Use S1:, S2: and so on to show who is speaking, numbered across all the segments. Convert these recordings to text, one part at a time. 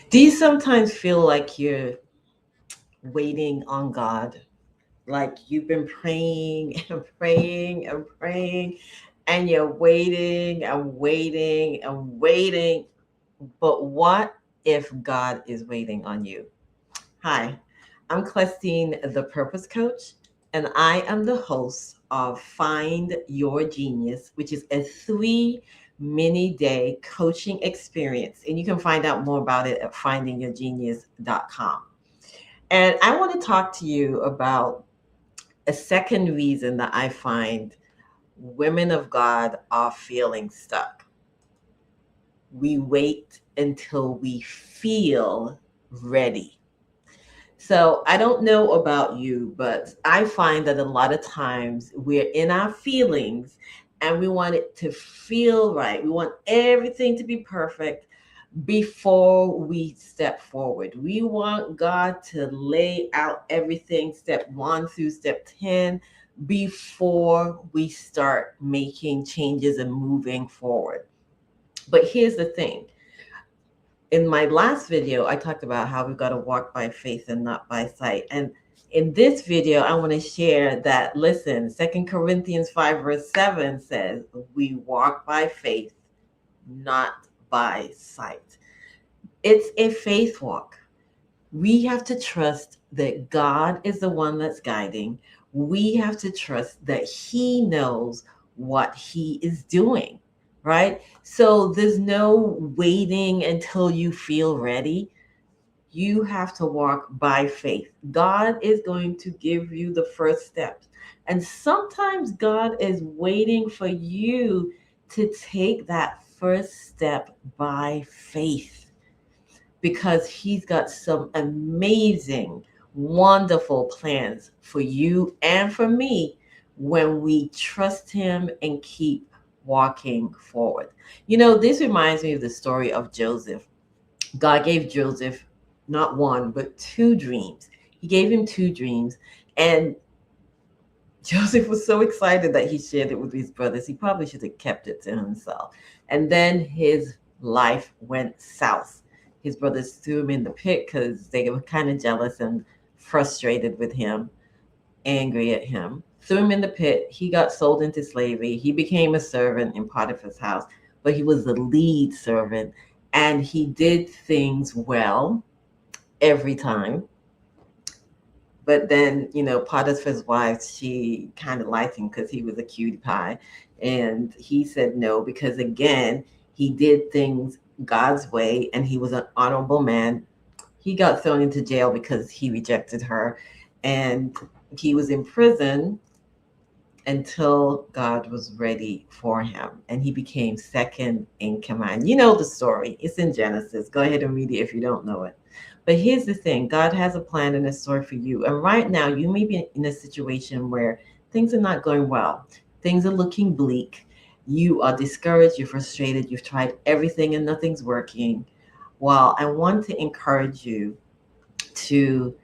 S1: Do you sometimes feel like you're waiting on God? Like you've been praying and praying and praying, and you're waiting and waiting and waiting. But what if God is waiting on you? Hi, I'm Clestine, the Purpose Coach, and I am the host of Find Your Genius, which is a 3 mini day coaching experience. And you can find out more about it at findingyourgenius.com. And I want to talk to you about a second reason that I find women of God are feeling stuck. We wait until we feel ready. So I don't know about you, but I find that a lot of times we're in our feelings and we want it to feel right. We want everything to be perfect before we step forward. We want God to lay out everything, step 1 through step 10, before we start making changes and moving forward. But here's the thing. In my last video, I talked about how we've got to walk by faith and not by sight. And in this video, I want to share that, listen, 2 Corinthians 5 verse 7 says, we walk by faith, not by sight. It's a faith walk. We have to trust that God is the one that's guiding. We have to trust that He knows what He is doing, right? So there's no waiting until you feel ready. You have to walk by faith. God is going to give you the first steps. And sometimes God is waiting for you to take that first step by faith, because He's got some amazing, wonderful plans for you and for me when we trust Him and keep walking forward. You know, this reminds me of the story of Joseph. God gave Joseph not one, but two dreams. He gave him two dreams. And Joseph was so excited that he shared it with his brothers. He probably should have kept it to himself. And then his life went south. His brothers threw him in the pit because they were kind of jealous and frustrated with him, angry at him. Threw him in the pit. He got sold into slavery. He became a servant in Potiphar's house, but he was the lead servant and he did things well every time. But then, Potiphar's wife, she kind of liked him because he was a cutie pie. And he said no, because again, he did things God's way and he was an honorable man. He got thrown into jail because he rejected her. And he was in prison until God was ready for him. And he became second in command. You know the story, it's in Genesis. Go ahead and read it if you don't know it. But here's the thing, God has a plan and a story for you. And right now, you may be in a situation where things are not going well, things are looking bleak. You are discouraged, you're frustrated, you've tried everything and nothing's working. Well, I want to encourage you to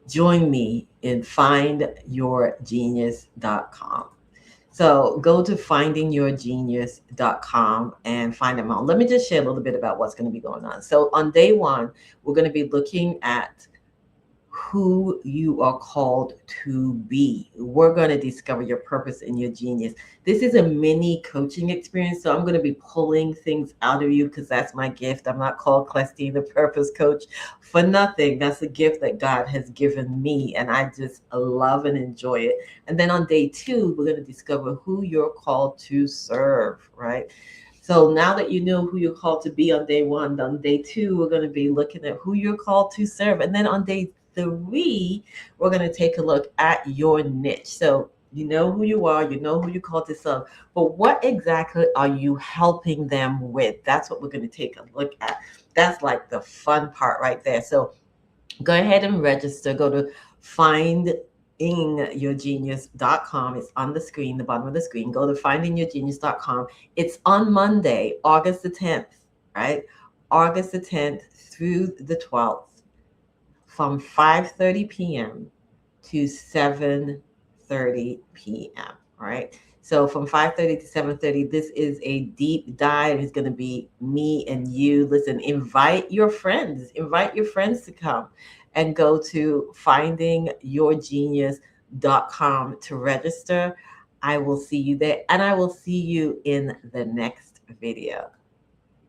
S1: join me in findyourgenius.com. So go to findingyourgenius.com and find them out. Let me just share a little bit about what's going to be going on. So on day one, we're going to be looking at who you are called to be. We're going to discover your purpose and your genius. This is a mini coaching experience, so I'm going to be pulling things out of you because that's my gift. I'm not called Clestine the Purpose Coach for nothing. That's a gift that God has given me, and I just love and enjoy it. And then on day two, we're going to discover who you're called to serve, right? So now that you know who you're called to be on day one, on day two, we're going to be looking at who you're called to serve. And then on day three, we're going to take a look at your niche. So you know who you are, you know who you're called to serve, but what exactly are you helping them with? That's what we're going to take a look at. That's like the fun part right there. So go ahead and register. Go to findingyourgenius.com. It's on the screen, the bottom of the screen. Go to findingyourgenius.com. It's on Monday, August the 10th, right? August the 10th through the 12th from 5:30 p.m. to 7:30 p.m., right? So from 5:30 to 7:30, this is a deep dive. It's going to be me and you. Listen, invite your friends. Invite your friends to come and go to findingyourgenius.com to register. I will see you there, and I will see you in the next video.